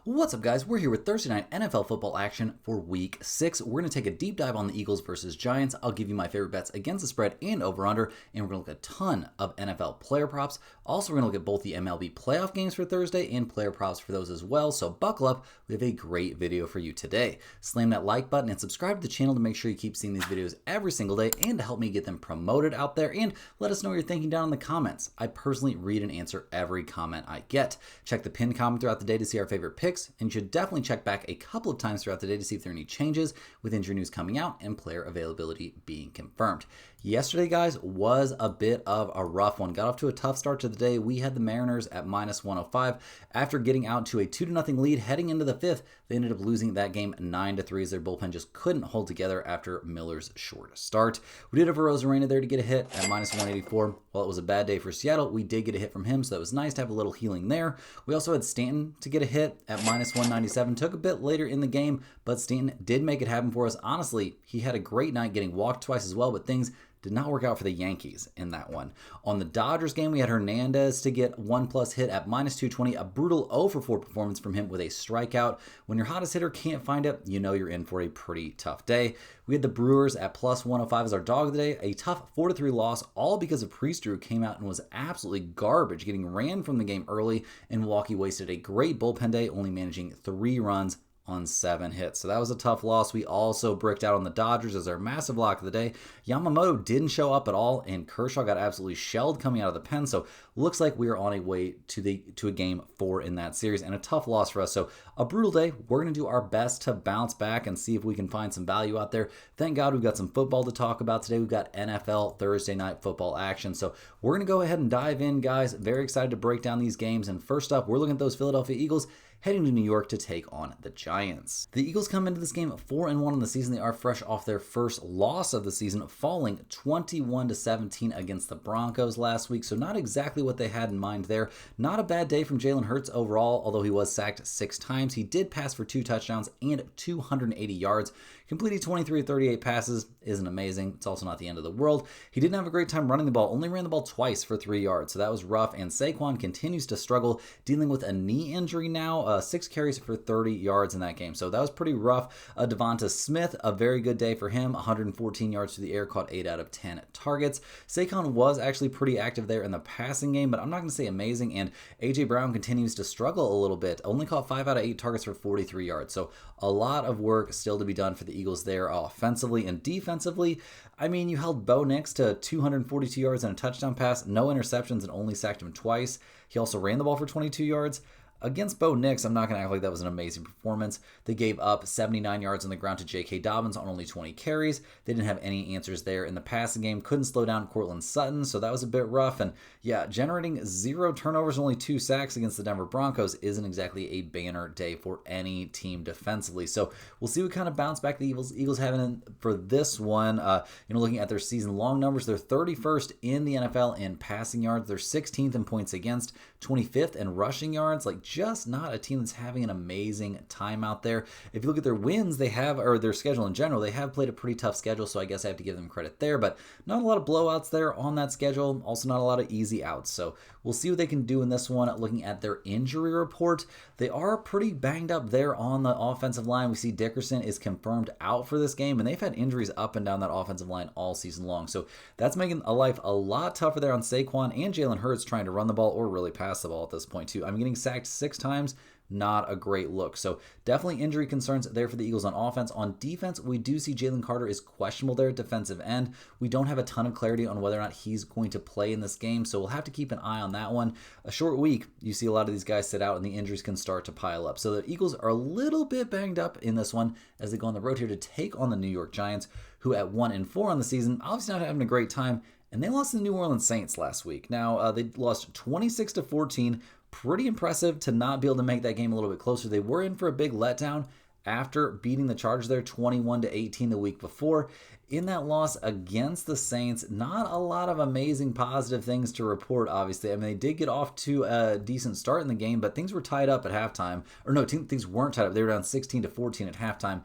What's up, guys? We're here with Thursday night NFL football action for Week 6. We're going to take a deep dive on the Eagles versus Giants. I'll give you my favorite bets against the spread and over-under, and we're going to look at a ton of NFL player props. Also, we're going to look at both the MLB playoff games for Thursday and player props for those as well, so buckle up. We have a great video for you today. Slam that like button and subscribe to the channel to make sure you keep seeing these videos every single day and to help me get them promoted out there, and let us know what you're thinking down in the comments. I personally read and answer every comment I get. Check the pinned comment throughout the day to see our favorite picks, and you should definitely check back a couple of times throughout the day to see if there are any changes with injury news coming out and player availability being confirmed. Yesterday, guys, was a bit of a rough one. Got off to a tough start to the day. We had the Mariners at minus 105. After getting out to a 2-0 lead heading into the fifth, they ended up losing that game 9-3 as their bullpen just couldn't hold together after Miller's short start. We did have a Rosarena there to get a hit at minus 184. While it was a bad day for Seattle, we did get a hit from him, so that was nice to have a little healing there. We also had Stanton to get a hit at minus 197. Took a bit later in the game, but Stanton did make it happen for us. Honestly, he had a great night, getting walked twice as well, but things did not work out for the Yankees in that one. On the Dodgers game, we had Hernandez to get 1+ hit at minus 220. A brutal 0-for-4 performance from him with a strikeout. When your hottest hitter can't find it, you know you're in for a pretty tough day. We had the Brewers at plus 105 as our dog of the day. A tough 4-3 loss, all because of Priest, who came out and was absolutely garbage, getting ran from the game early, and Milwaukee wasted a great bullpen day, only managing 3 runs on 7 hits. So that was a tough loss. We also bricked out on the Dodgers as our massive lock of the day. Yamamoto didn't show up at all, and Kershaw got absolutely shelled coming out of the pen. So looks like we are on a way to a game 4 in that series, and a tough loss for us. So a brutal day. We're going to do our best to bounce back and see if we can find some value out there. Thank God we've got some football to talk about today. We've got NFL Thursday night football action. So we're going to go ahead and dive in, guys. Very excited to break down these games. And first up, we're looking at those Philadelphia Eagles heading to New York to take on the Giants. The Eagles come into this game 4-1 in the season. They are fresh off their first loss of the season, falling 21-17 against the Broncos last week. So not exactly what they had in mind there. Not a bad day from Jalen Hurts overall, although he was sacked 6 times. He did pass for 2 touchdowns and 280 yards. Completing 23 of 38 passes isn't amazing. It's also not the end of the world. He didn't have a great time running the ball, only ran the ball twice for 3 yards, so that was rough. And Saquon continues to struggle, dealing with a knee injury now. 6 carries for 30 yards in that game, so that was pretty rough. Devonta Smith, a very good day for him. 114 yards to the air, caught 8 out of 10 targets. Saquon was actually pretty active there in the passing game, but I'm not going to say amazing. And A.J. Brown continues to struggle a little bit. Only caught 5 out of 8 targets for 43 yards, so a lot of work still to be done for the Eagles there offensively. And defensively, I mean, you held Bo Nix to 242 yards and a touchdown pass, no interceptions, and only sacked him twice. He also ran the ball for 22 yards. Against Bo Nix, I'm not going to act like that was an amazing performance. They gave up 79 yards on the ground to J.K. Dobbins on only 20 carries. They didn't have any answers there in the passing game. Couldn't slow down Courtland Sutton, so that was a bit rough. And yeah, generating 0 turnovers, only 2 sacks against the Denver Broncos isn't exactly a banner day for any team defensively. So we'll see what kind of bounce back the Eagles have in for this one. Looking at their season-long numbers, they're 31st in the NFL in passing yards. They're 16th in points against, 25th in rushing yards. Just not a team that's having an amazing time out there. If you look at their wins, or their schedule in general, they have played a pretty tough schedule, so I guess I have to give them credit there, but not a lot of blowouts there on that schedule. Also not a lot of easy outs, so we'll see what they can do in this one. Looking at their injury report, they are pretty banged up there on the offensive line. We see Dickerson is confirmed out for this game, and they've had injuries up and down that offensive line all season long, so that's making life a lot tougher there on Saquon and Jalen Hurts trying to run the ball or really pass the ball at this point too. I'm getting sacked 6 times. Not a great look. So definitely injury concerns there for the Eagles on offense. On defense, we do see Jalen Carter is questionable there at defensive end. We don't have a ton of clarity on whether or not he's going to play in this game, so we'll have to keep an eye on that one. A short week, you see a lot of these guys sit out and the injuries can start to pile up. So the Eagles are a little bit banged up in this one as they go on the road here to take on the New York Giants, who at 1-4 on the season, obviously not having a great time, and they lost to the New Orleans Saints last week. Now, they lost 26-14. Pretty impressive to not be able to make that game a little bit closer. They were in for a big letdown after beating the Chargers there 21-18 the week before. In that loss against the Saints, not a lot of amazing positive things to report, obviously. I mean, they did get off to a decent start in the game, but things were tied up at halftime. Or no, things weren't tied up. They were down 16-14 at halftime.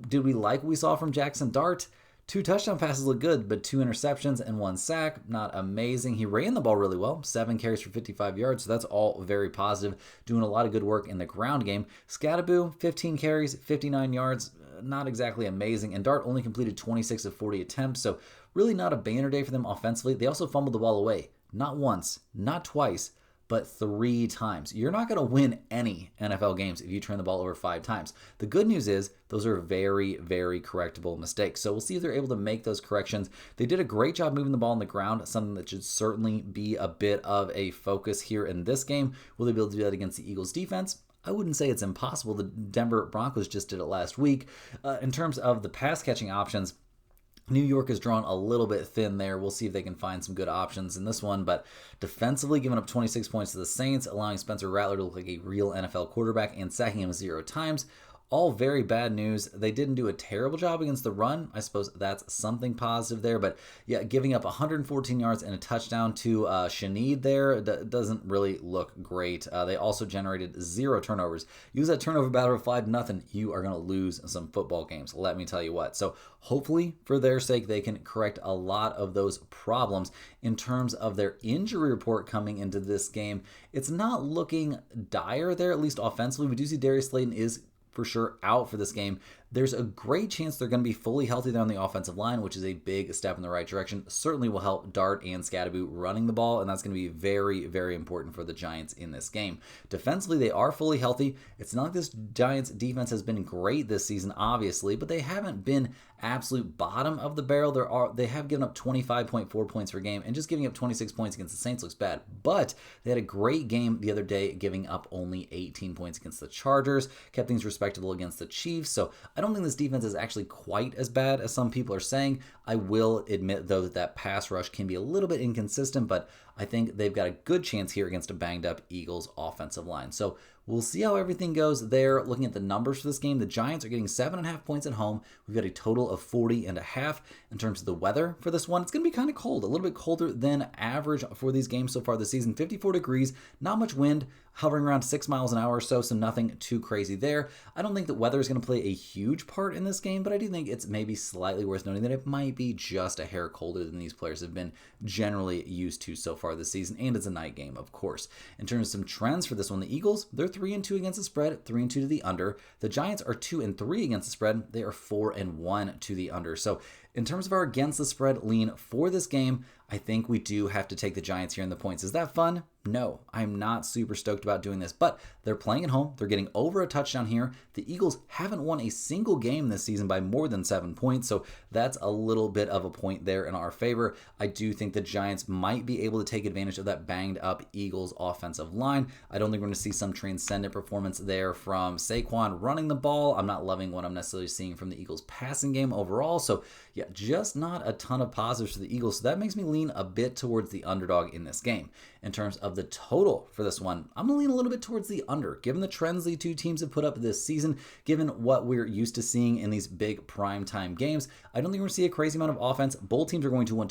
Did we like what we saw from Jackson Dart? 2 touchdown passes look good, but 2 interceptions and 1 sack, not amazing. He ran the ball really well, 7 carries for 55 yards, so that's all very positive. Doing a lot of good work in the ground game. Scatterboo, 15 carries, 59 yards, not exactly amazing. And Dart only completed 26 of 40 attempts, so really not a banner day for them offensively. They also fumbled the ball away. Not once, not twice, but 3 times. You're not going to win any NFL games if you turn the ball over 5 times. The good news is those are very, very correctable mistakes. So we'll see if they're able to make those corrections. They did a great job moving the ball on the ground, something that should certainly be a bit of a focus here in this game. Will they be able to do that against the Eagles defense? I wouldn't say it's impossible. The Denver Broncos just did it last week. In terms of the pass catching options, New York is drawn a little bit thin there. We'll see if they can find some good options in this one. But defensively, giving up 26 points to the Saints, allowing Spencer Rattler to look like a real NFL quarterback and sacking him 0 times. All very bad news. They didn't do a terrible job against the run. I suppose that's something positive there. But yeah, giving up 114 yards and a touchdown to Shaneed there doesn't really look great. They also generated 0 turnovers. Use that turnover battle to 5-0. You are going to lose some football games. Let me tell you what. So hopefully for their sake, they can correct a lot of those problems. In terms of their injury report coming into this game, it's not looking dire there, at least offensively. We do see Darius Slayton is for sure out for this game. There's a great chance they're going to be fully healthy there on the offensive line, which is a big step in the right direction. Certainly will help Dart and Scatterboo running the ball, and that's going to be very, very important for the Giants in this game. Defensively, they are fully healthy. It's not like this Giants defense has been great this season, obviously, but they haven't been absolute bottom of the barrel. They have given up 25.4 points per game, and just giving up 26 points against the Saints looks bad. But they had a great game the other day, giving up only 18 points against the Chargers, kept things respectable against the Chiefs. So I don't think this defense is actually quite as bad as some people are saying. I will admit, though, that pass rush can be a little bit inconsistent, but I think they've got a good chance here against a banged-up Eagles offensive line. So we'll see how everything goes there. Looking at the numbers for this game, the Giants are getting 7.5 points at home. We've got a total of 40.5. In terms of the weather for this one, it's going to be kind of cold, a little bit colder than average for these games so far this season. 54 degrees, not much wind, hovering around 6 miles an hour or so, so nothing too crazy there. I don't think that weather is going to play a huge part in this game, but I do think it's maybe slightly worth noting that it might be just a hair colder than these players have been generally used to so far this season, and it's a night game, of course. In terms of some trends for this one, the Eagles, they're 3-2 against the spread, 3-2 to the under. The Giants are 2-3 against the spread. They are 4-1 to the under. So in terms of our against the spread lean for this game, I think we do have to take the Giants here in the points. Is that fun? No, I'm not super stoked about doing this, but they're playing at home. They're getting over a touchdown here. The Eagles haven't won a single game this season by more than 7 points, so that's a little bit of a point there in our favor. I do think the Giants might be able to take advantage of that banged up Eagles offensive line. I don't think we're going to see some transcendent performance there from Saquon running the ball. I'm not loving what I'm necessarily seeing from the Eagles passing game overall, so yeah, just not a ton of positives for the Eagles, so that makes me lean a bit towards the underdog in this game. In terms of the total for this one, I'm going to lean a little bit towards the under. Given the trends the two teams have put up this season, given what we're used to seeing in these big primetime games, I don't think we're going to see a crazy amount of offense. Both teams are going to want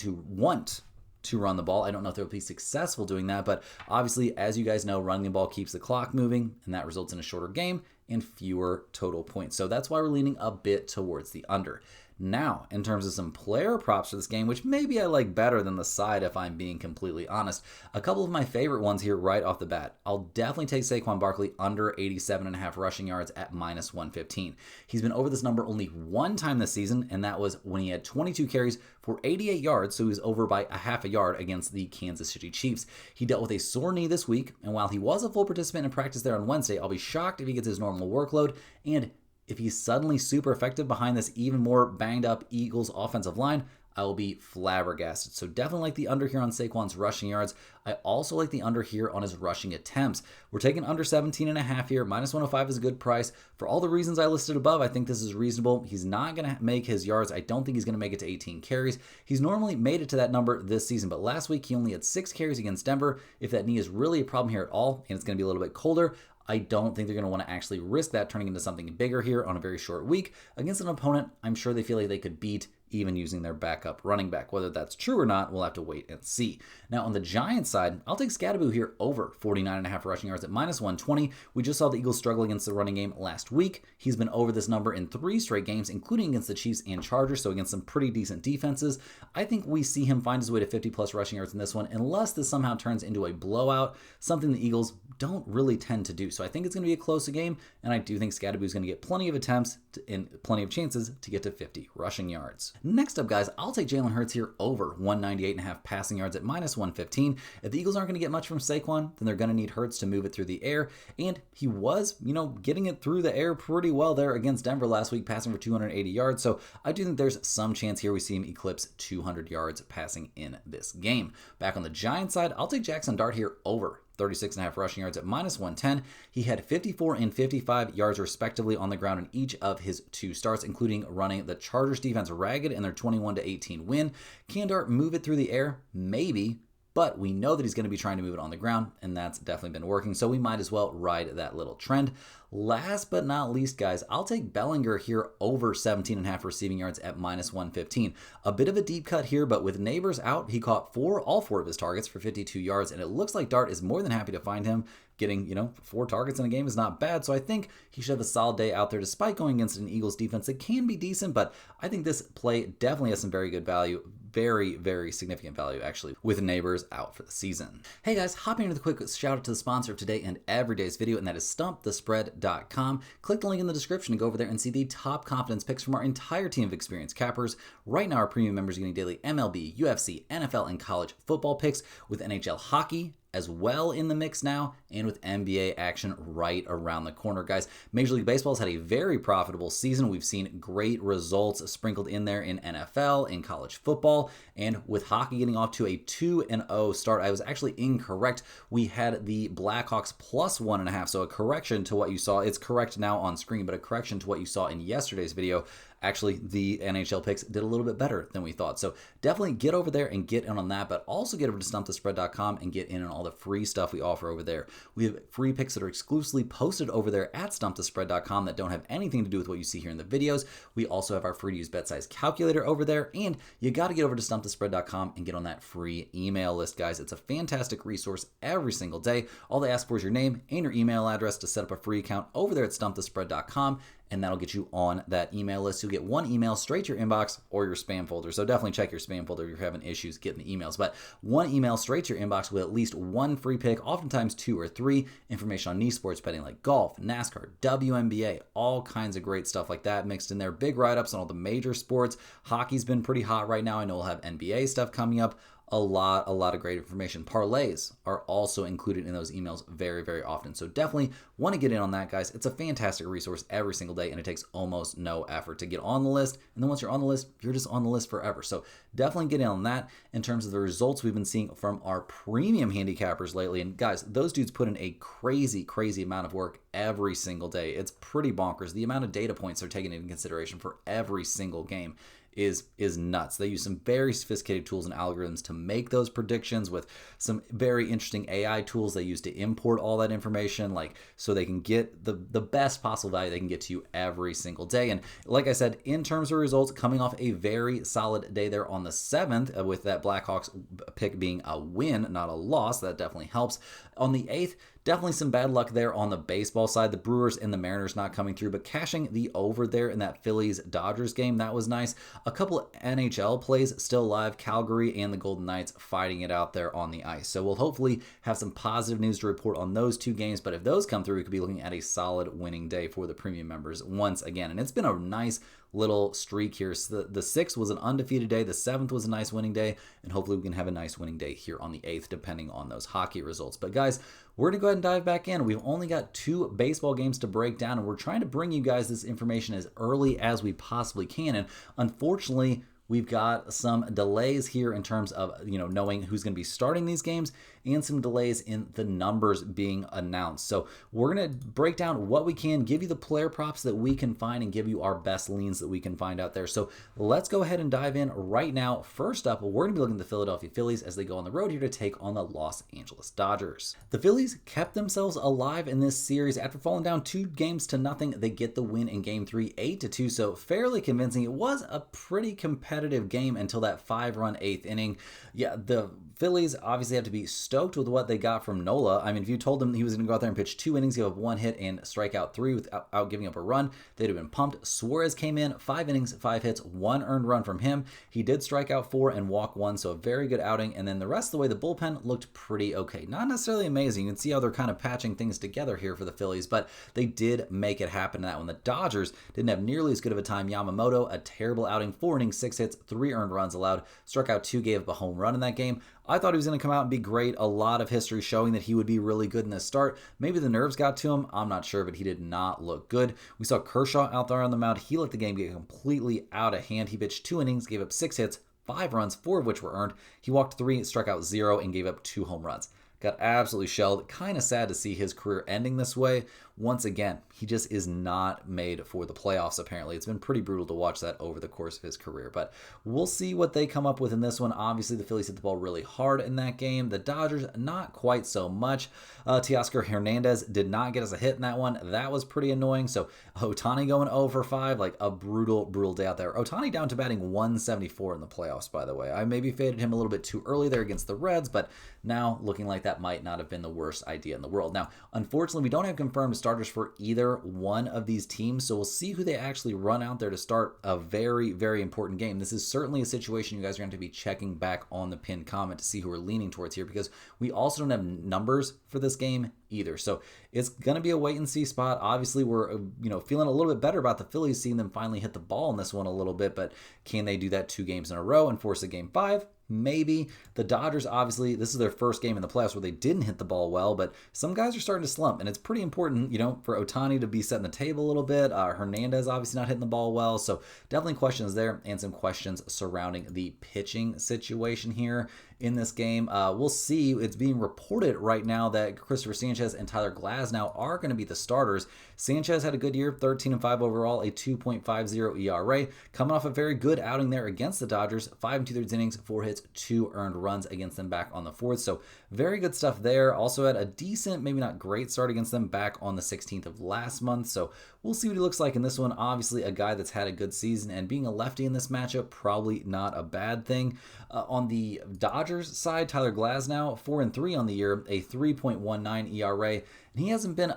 to run the ball. I don't know if they'll be successful doing that, but obviously, as you guys know, running the ball keeps the clock moving, and that results in a shorter game and fewer total points. So that's why we're leaning a bit towards the under. Now, in terms of some player props for this game, which maybe I like better than the side if I'm being completely honest, a couple of my favorite ones here right off the bat. I'll definitely take Saquon Barkley under 87.5 rushing yards at -115. He's been over this number only one time this season, and that was when he had 22 carries for 88 yards, so he was over by a half a yard against the Kansas City Chiefs. He dealt with a sore knee this week, and while he was a full participant in practice there on Wednesday, I'll be shocked if he gets his normal workload, and if he's suddenly super effective behind this even more banged up Eagles offensive line, I will be flabbergasted. So definitely like the under here on Saquon's rushing yards. I also like the under here on his rushing attempts. We're taking under 17.5 here. -105 is a good price. For all the reasons I listed above, I think this is reasonable. He's not going to make his yards. I don't think he's going to make it to 18 carries. He's normally made it to that number this season, but last week he only had 6 carries against Denver. If that knee is really a problem here at all, and it's going to be a little bit colder, I don't think they're going to want to actually risk that turning into something bigger here on a very short week against an opponent I'm sure they feel like they could beat even using their backup running back. Whether that's true or not, we'll have to wait and see. Now, on the Giants side, I'll take Scadaboo here over 49.5 rushing yards at -120. We just saw the Eagles struggle against the running game last week. He's been over this number in 3 straight games, including against the Chiefs and Chargers, so against some pretty decent defenses. I think we see him find his way to 50-plus rushing yards in this one, unless this somehow turns into a blowout, something the Eagles don't really tend to do. So I think it's going to be a closer game, and I do think Scadaboo is going to get plenty of attempts and plenty of chances to get to 50 rushing yards. Next up, guys, I'll take Jalen Hurts here over 198.5 passing yards at -115. If the Eagles aren't going to get much from Saquon, then they're going to need Hurts to move it through the air, and he was, getting it through the air pretty well there against Denver last week, passing for 280 yards. So I do think there's some chance here we see him eclipse 200 yards passing in this game. Back on the Giants side, I'll take Jackson Dart here over 36.5 rushing yards at -110. He had 54 and 55 yards respectively on the ground in each of his 2 starts, including running the Chargers defense ragged in their 21-18 win. Can Dart move it through the air? Maybe. But we know that he's going to be trying to move it on the ground, and that's definitely been working, so we might as well ride that little trend. Last but not least, guys, I'll take Bellinger here over 17.5 receiving yards at -115. A bit of a deep cut here, but with Neighbors out, he caught all four of his targets for 52 yards, and it looks like Dart is more than happy to find him. Getting, 4 targets in a game is not bad, so I think he should have a solid day out there despite going against an Eagles defense that can be decent, but I think this play definitely has some very good value. Very, very significant value, actually, with Neighbors out for the season. Hey guys, hopping into the quick shout out to the sponsor of today and every day's video, and that is StumpTheSpread.com. Click the link in the description to go over there and see the top confidence picks from our entire team of experienced cappers. Right now, our premium members are getting daily MLB, UFC, NFL, and college football picks with NHL hockey as well in the mix now, and with NBA action right around the corner, guys. Major League Baseball has had a very profitable season. We've seen great results sprinkled in there in NFL, in college football, and with hockey getting off to a 2-0 start. I was actually incorrect. We had the Blackhawks +1.5, so a correction to what you saw. It's correct now on screen, but a correction to what you saw in yesterday's video. Actually, the NHL picks did a little bit better than we thought. So definitely get over there and get in on that, but also get over to StumpTheSpread.com and get in on all the free stuff we offer over there. We have free picks that are exclusively posted over there at StumpTheSpread.com that don't have anything to do with what you see here in the videos. We also have our free to use bet size calculator over there, and you got to get over to StumpTheSpread.com and get on that free email list, guys. It's a fantastic resource every single day. All they ask for is your name and your email address to set up a free account over there at StumpTheSpread.com, and that'll get you on that email list. You'll get one email straight to your inbox or your spam folder. So definitely check your spam folder if you're having issues getting the emails. But one email straight to your inbox with at least one free pick, oftentimes 2 or 3, information on niche sports betting like golf, NASCAR, WNBA, all kinds of great stuff like that mixed in there. Big write-ups on all the major sports. Hockey's been pretty hot right now. I know we'll have NBA stuff coming up. A lot of great information. Parlays are also included in those emails very, very often. So definitely want to get in on that, guys. It's a fantastic resource every single day, and it takes almost no effort to get on the list. And then once you're on the list, you're just on the list forever. So definitely get in on that. In terms of the results we've been seeing from our premium handicappers lately, and guys, those dudes put in a crazy amount of work every single day. It's pretty bonkers. The amount of data points they're taking into consideration for every single game is nuts. They use some very sophisticated tools and algorithms to make those predictions with some very interesting AI tools they use to import all that information, so they can get the best possible value they can get to you every single day. And like I said, in terms of results, coming off a very solid day there on the 7th with that Blackhawks pick being a win, not a loss, that definitely helps. On the 8th, definitely some bad luck there on the baseball side. The Brewers and the Mariners not coming through, but cashing the over there in that Phillies-Dodgers game, that was nice. A couple of NHL plays still live, Calgary and the Golden Knights fighting it out there on the ice. So we'll hopefully have some positive news to report on those 2 games, but if those come through, we could be looking at a solid winning day for the premium members once again. And it's been a nice little streak here. So the 6th was an undefeated day, the 7th was a nice winning day, and hopefully we can have a nice winning day here on the 8th, depending on those hockey results. But guys, we're going to go ahead and dive back in. We've only got 2 baseball games to break down, and we're trying to bring you guys this information as early as we possibly can. And unfortunately, we've got some delays here in terms of, knowing who's going to be starting these games. and some delays in the numbers being announced. So we're going to break down what we can, give you the player props that we can find, and give you our best leans that we can find out there. So let's go ahead and dive in right now. First up, we're going to be looking at the Philadelphia Phillies as they go on the road here to take on the Los Angeles Dodgers. The Phillies kept themselves alive in this series after falling down 2-0. They get the win in Game 3, 8-2, so fairly convincing. It was a pretty competitive game until that 5-run 8th inning. Yeah, the Phillies obviously have to be stoked with what they got from Nola. I mean, if you told them he was going to go out there and pitch 2 innings, give up 1 hit, and strike out 3 without giving up a run, they'd have been pumped. Suarez came in, 5 innings, 5 hits, 1 earned run from him. He did strike out 4 and walk 1, so a very good outing. And then the rest of the way, the bullpen looked pretty okay. Not necessarily amazing. You can see how they're kind of patching things together here for the Phillies, but they did make it happen in that one. The Dodgers didn't have nearly as good of a time. Yamamoto, a terrible outing, 4 innings, 6 hits, 3 earned runs allowed, struck out 2, gave up a home run in that game. I thought he was going to come out and be great. A lot of history showing that he would be really good in this start. Maybe the nerves got to him. I'm not sure, but he did not look good. We saw Kershaw out there on the mound. He let the game get completely out of hand. He pitched 2 innings, gave up 6 hits, 5 runs, 4 of which were earned. He walked 3, struck out 0, and gave up 2 home runs. Got absolutely shelled. Kind of sad to see his career ending this way. Once again, he just is not made for the playoffs, apparently. It's been pretty brutal to watch that over the course of his career, but we'll see what they come up with in this one. Obviously, the Phillies hit the ball really hard in that game. The Dodgers, not quite so much. Teoscar Hernandez did not get us a hit in that one. That was pretty annoying. So Ohtani going 0 for 5, like a brutal, brutal day out there. Ohtani down to batting 174 in the playoffs, by the way. I maybe faded him a little bit too early there against the Reds, but now looking like that might not have been the worst idea in the world. Now, unfortunately, we don't have confirmed starters for either one of these teams, so we'll see who they actually run out there to start a very, very important game. This is certainly a situation you guys are going to be checking back on the pinned comment to see who we're leaning towards here, because we also don't have numbers for this game either. So it's going to be a wait and see spot. Obviously, we're feeling a little bit better about the Phillies, seeing them finally hit the ball in this one a little bit, but can they do that 2 games in a row and force a game 5? Maybe. The Dodgers, obviously, this is their first game in the playoffs where they didn't hit the ball well, but some guys are starting to slump, and it's pretty important, for Ohtani to be setting the table a little bit. Hernandez obviously not hitting the ball well, so definitely questions there, and some questions surrounding the pitching situation here in this game. We'll see. It's being reported right now that Christopher Sanchez and Tyler Glasnow are going to be the starters. Sanchez had a good year, 13-5 overall, a 2.50 ERA, coming off a very good outing there against the Dodgers, 5 2/3 innings, 4 hits, 2 earned runs against them back on the 4th. So very good stuff there. Also had a decent, maybe not great start against them back on the 16th of last month. So we'll see what he looks like in this one. Obviously, a guy that's had a good season, and being a lefty in this matchup, probably not a bad thing. On the Dodgers side, Tyler Glasnow, 4-3 on the year, a 3.19 ERA, and he hasn't been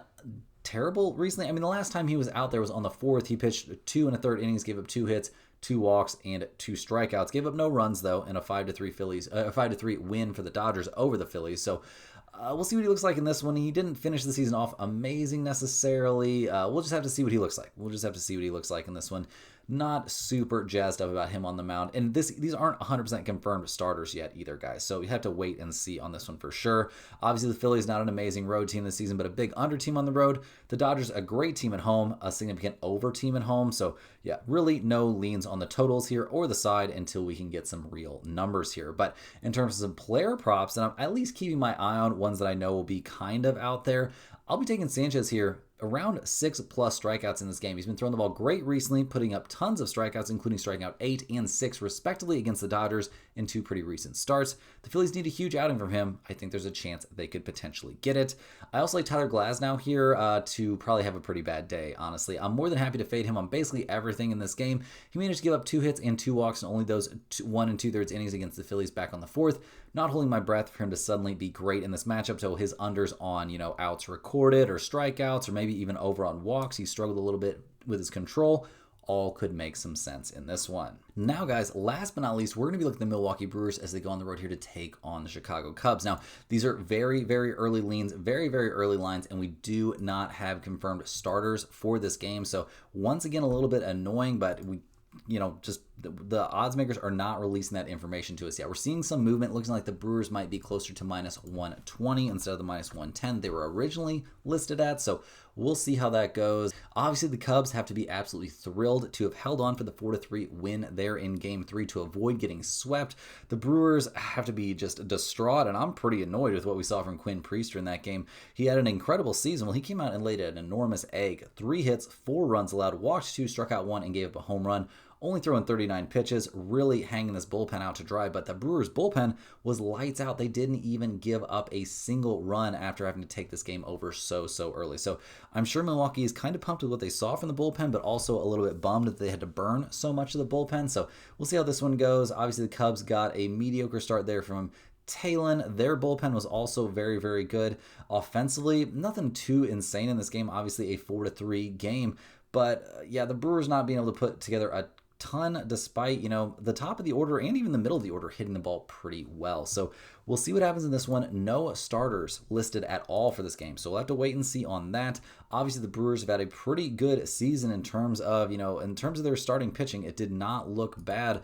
terrible recently. I mean, the last time he was out there was on the 4th. He pitched 2 1/3 innings, gave up 2 hits, 2 walks, and 2 strikeouts. Gave up no runs though in a 5-3 win for the Dodgers over the Phillies. So we'll see what he looks like in this one. He didn't finish the season off amazing necessarily. We'll just have to see what he looks like. We'll just have to see what he looks like in this one. Not super jazzed up about him on the mound. And these aren't 100% confirmed starters yet either, guys. So you have to wait and see on this one for sure. Obviously, the Phillies not an amazing road team this season, but a big under team on the road. The Dodgers, a great team at home, a significant over team at home. So yeah, really no leans on the totals here or the side until we can get some real numbers here. But in terms of some player props, and I'm at least keeping my eye on ones that I know will be kind of out there, I'll be taking Sanchez here. Around 6+ strikeouts in this game. He's been throwing the ball great recently, putting up tons of strikeouts, including striking out 8 and 6 respectively against the Dodgers in 2 pretty recent starts. The Phillies need a huge outing from him. I think there's a chance they could potentially get it. I also like Tyler Glasnow here to probably have a pretty bad day, honestly. I'm more than happy to fade him on basically everything in this game. He managed to give up 2 hits and 2 walks in only those 1 2/3 innings against the Phillies back on the 4th. Not holding my breath for him to suddenly be great in this matchup. So his unders on, outs recorded or strikeouts or maybe even over on walks. He struggled a little bit with his control. All could make some sense in this one. Now, guys, last but not least, we're going to be looking at the Milwaukee Brewers as they go on the road here to take on the Chicago Cubs. Now, these are very, very early leans, very, very early lines, and we do not have confirmed starters for this game. So once again, a little bit annoying, but we just the odds makers are not releasing that information to us yet. We're seeing some movement. Looking like the Brewers might be closer to -120 instead of the -110 they were originally listed at. So we'll see how that goes. Obviously, the Cubs have to be absolutely thrilled to have held on for the 4-3 win there in Game 3 to avoid getting swept. The Brewers have to be just distraught, and I'm pretty annoyed with what we saw from Quinn Priester in that game. He had an incredible season. Well, he came out and laid an enormous egg. 3 hits, 4 runs allowed, walked 2, struck out 1, and gave up a home run. Only throwing 39 pitches, really hanging this bullpen out to dry, but the Brewers' bullpen was lights out. They didn't even give up a single run after having to take this game over so early. So I'm sure Milwaukee is kind of pumped with what they saw from the bullpen, but also a little bit bummed that they had to burn so much of the bullpen. So we'll see how this one goes. Obviously, the Cubs got a mediocre start there from Talon. Their bullpen was also very good. Offensively, nothing too insane in this game. Obviously, a 4-3 game. But yeah, the Brewers not being able to put together a ton despite, the top of the order and even the middle of the order hitting the ball pretty well. So we'll see what happens in this one. No starters listed at all for this game, so we'll have to wait and see on that. Obviously, the Brewers have had a pretty good season in terms of, their starting pitching. It did not look bad.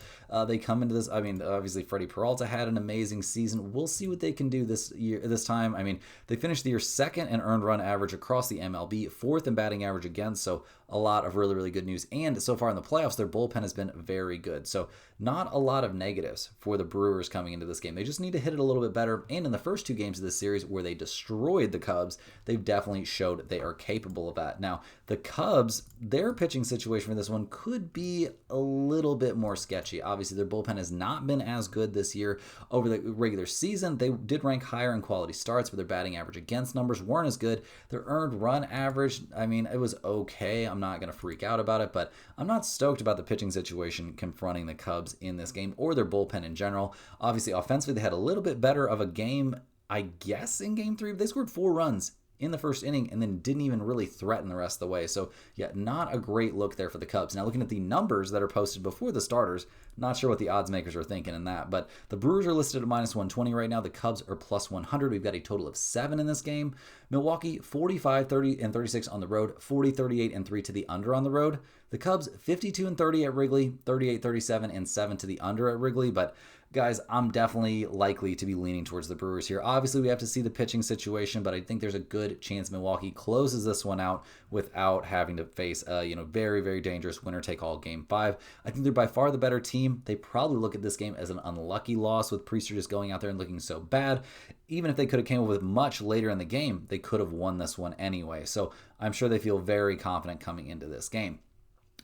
They come into this, obviously Freddie Peralta had an amazing season. We'll see what they can do this time. They finished the year second in earned run average across the MLB, fourth in batting average against, so a lot of really good news. And so far in the playoffs, their bullpen has been very good. So not a lot of negatives for the Brewers coming into this game. They just need to hit it a little bit better. And in the first 2 games of this series where they destroyed the Cubs, they've definitely showed they are capable of that. Now, the Cubs, their pitching situation for this one could be a little bit more sketchy. Obviously, their bullpen has not been as good this year. Over the regular season, they did rank higher in quality starts, but their batting average against numbers weren't as good. Their earned run average, it was okay. I'm not going to freak out about it, but I'm not stoked about the pitching situation confronting the Cubs in this game or their bullpen in general. Obviously, offensively, they had a little bit better of a game, I guess, in Game 3. They scored 4 runs in the first inning and then didn't even really threaten the rest of the way. So, yeah, not a great look there for the Cubs. Now, looking at the numbers that are posted before the starters, not sure what the odds makers are thinking in that, but the Brewers are listed at -120 right now. The Cubs are +100. We've got a total of 7 in this game. Milwaukee, 45, 30, and 36 on the road, 40, 38, and 3 to the under on the road. The Cubs, 52 and 30 at Wrigley, 38, 37, and 7 to the under at Wrigley, but guys, I'm definitely likely to be leaning towards the Brewers here. Obviously, we have to see the pitching situation, but I think there's a good chance Milwaukee closes this one out without having to face a very dangerous winner-take-all Game 5. I think they're by far the better team. They probably look at this game as an unlucky loss with Priester just going out there and looking so bad. Even if they could have came up with much later in the game, they could have won this one anyway. So I'm sure they feel very confident coming into this game.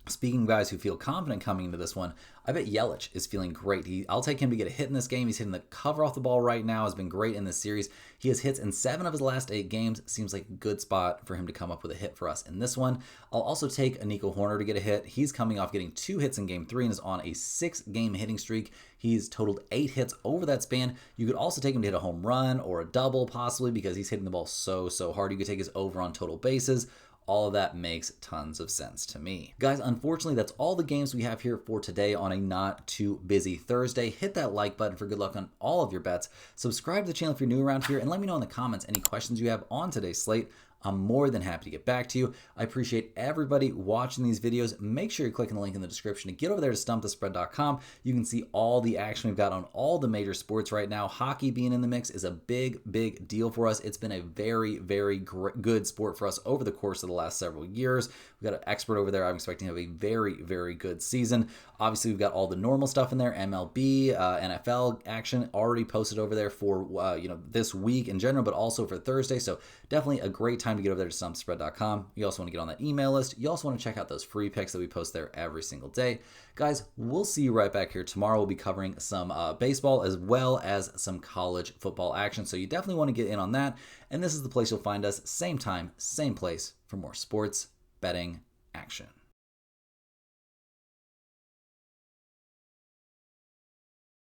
Speaking of guys who feel confident coming into this one, I bet Yelich is feeling great. I'll take him to get a hit in this game. He's hitting the cover off the ball right now. Has been great in this series. He has hits in 7 of his last 8 games. Seems like a good spot for him to come up with a hit for us in this one. I'll also take Nico Hoerner to get a hit. He's coming off getting 2 hits in Game 3 and is on a 6-game hitting streak. He's totaled 8 hits over that span. You could also take him to hit a home run or a double possibly because he's hitting the ball so hard. You could take his over on total bases. All of that makes tons of sense to me. Guys, unfortunately, that's all the games we have here for today on a not too busy Thursday. Hit that like button for good luck on all of your bets. Subscribe to the channel if you're new around here, and let me know in the comments any questions you have on today's slate. I'm more than happy to get back to you. I appreciate everybody watching these videos. Make sure you're clicking the link in the description to get over there to stumpthespread.com. You can see all the action we've got on all the major sports right now. Hockey being in the mix is a big deal for us. It's been a very good sport for us over the course of the last several years. We've got an expert over there. I'm expecting to have a very good season. Obviously, we've got all the normal stuff in there. MLB, NFL action already posted over there for this week in general, but also for Thursday. So definitely a great time to get over there to stumpthespread.com. You also want to get on that email list. You also want to check out those free picks that we post there every single day. Guys, we'll see you right back here tomorrow. We'll be covering some baseball as well as some college football action. So you definitely want to get in on that. And this is the place you'll find us. Same time, same place for more sports betting action.